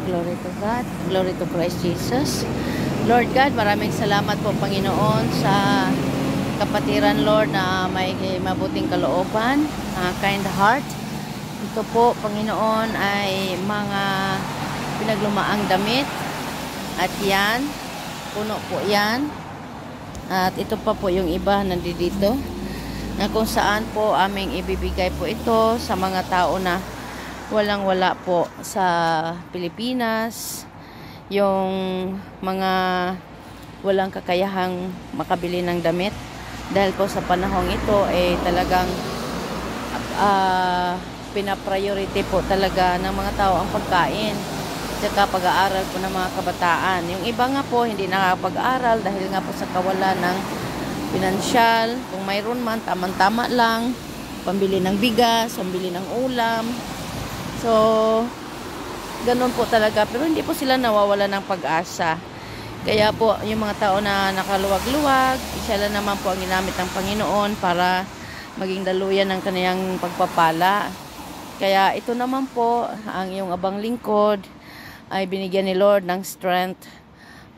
Glory to God. Glory to Christ Jesus. Lord God, maraming salamat po Panginoon sa kapatiran Lord na may mabuting kalooban, kind heart. Ito po Panginoon ay mga pinaglumaang damit at yan, puno po yan. At ito pa po yung iba nandito na kung saan po aming ibibigay po ito sa mga tao na walang-wala po sa Pilipinas, yung mga walang kakayahang makabili ng damit dahil po sa panahong ito ay talagang pinapriority po talaga ng mga tao ang pagkain at pag-aaral po ng mga kabataan. Yung iba nga po hindi nakakapag-aral dahil nga po sa kawalan ng pinansyal. Kung mayroon man, tamang-tama lang pambili ng bigas, pambili ng ulam. So, ganun po talaga. Pero hindi po sila nawawala ng pag-asa. Kaya po, yung mga tao na nakaluwag-luwag, siya naman po ang ginamit ng Panginoon para maging daluyan ng kaniyang pagpapala. Kaya ito naman po, ang iyong abang lingkod, ay binigyan ni Lord ng strength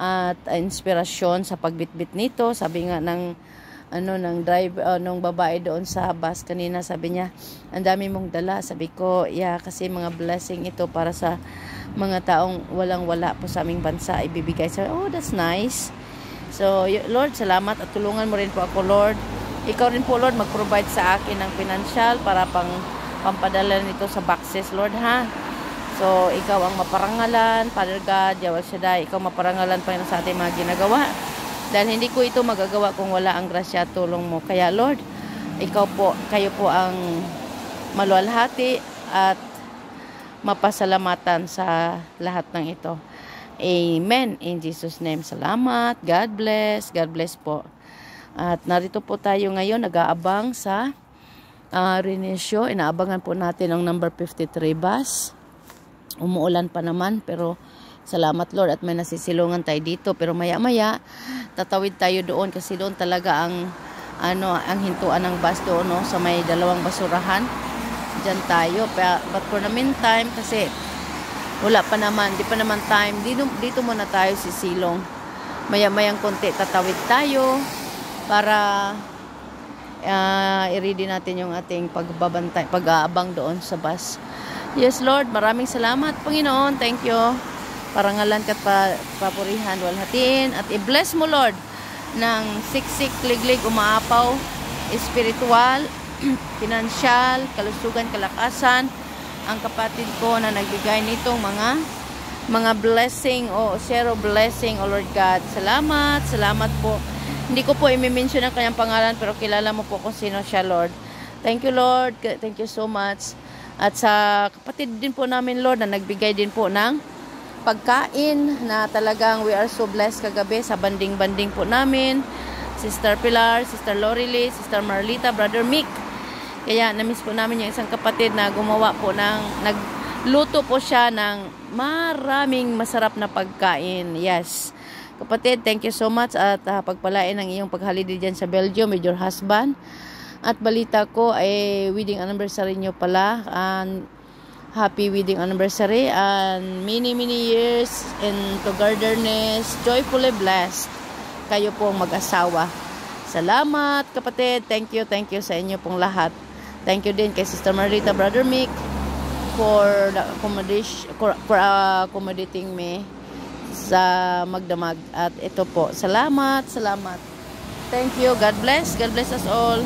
at inspirasyon sa pagbitbit nito. Sabi nga ng nung babae doon sa bus kanina, sabi niya, ang dami mong dala. Sabi ko, yeah, kasi mga blessing ito para sa mga taong walang-wala po sa aming bansa ibibigay. So, oh, that's nice. So, Lord, salamat at tulungan mo rin po ako, Lord. Ikaw rin po, Lord, mag-provide sa akin ng financial para pampadala nito sa boxes, Lord, ha? So, ikaw ang maparangalan, Father God, Yahweh Shaddai, ikaw maparangalan pa sa ating mga ginagawa. Dahil hindi ko ito magagawa kung wala ang grasya at tulong mo. Kaya, Lord, kayo po ang maluwalhati at mapasalamatan sa lahat ng ito. Amen. In Jesus' name, salamat. God bless. God bless po. At narito po tayo ngayon, nag-aabang sa Renisyo. Inaabangan po natin ang number 53 bus. Umuulan pa naman, pero salamat Lord at may nasisilungan tayo dito. Pero maya-maya, tatawid tayo doon kasi doon talaga ang hintuan ng bus doon, no? Sa may dalawang basurahan. Diyan tayo. But for the meantime, kasi wala pa naman, di pa naman time. Dito muna tayo sisilong. Maya-mayang konti tatawid tayo para i-ready natin yung ating pag-aabang doon sa bus. Yes, Lord, maraming salamat, Panginoon. Thank you. Parangalan ka't papurihan, walhatiin. At i-bless mo, Lord, ng siksik, liglig, umaapaw, espiritual, pinansyal, kalusugan, kalakasan, ang kapatid ko na nagbigay nitong mga blessing o zero blessing, O Lord God. Salamat, salamat po. Hindi ko po i-mention ang kanyang pangalan, pero kilala mo po kung sino siya, Lord. Thank you, Lord. Thank you so much. At sa kapatid din po namin, Lord, na nagbigay din po ng pagkain na talagang we are so blessed kagabi sa banding-banding po namin. Sister Pilar, Sister Lorely, Sister Marlita, Brother Mick. Kaya namiss po namin yung isang kapatid na gumawa po nagluto po siya ng maraming masarap na pagkain. Yes. Kapatid, thank you so much at pagpalain ang iyong paghalili dyan sa Belgium with your husband. At balita ko ay wedding anniversary nyo pala. And happy wedding anniversary and many years in togetherness, joyfully blessed. Kayo pong mag-asawa. Salamat kapatid. Thank you sa inyo pong lahat. Thank you din kay Sister Marlita, Brother Mick for accommodating me sa magdamag. At ito po, salamat. Thank you. God bless us all.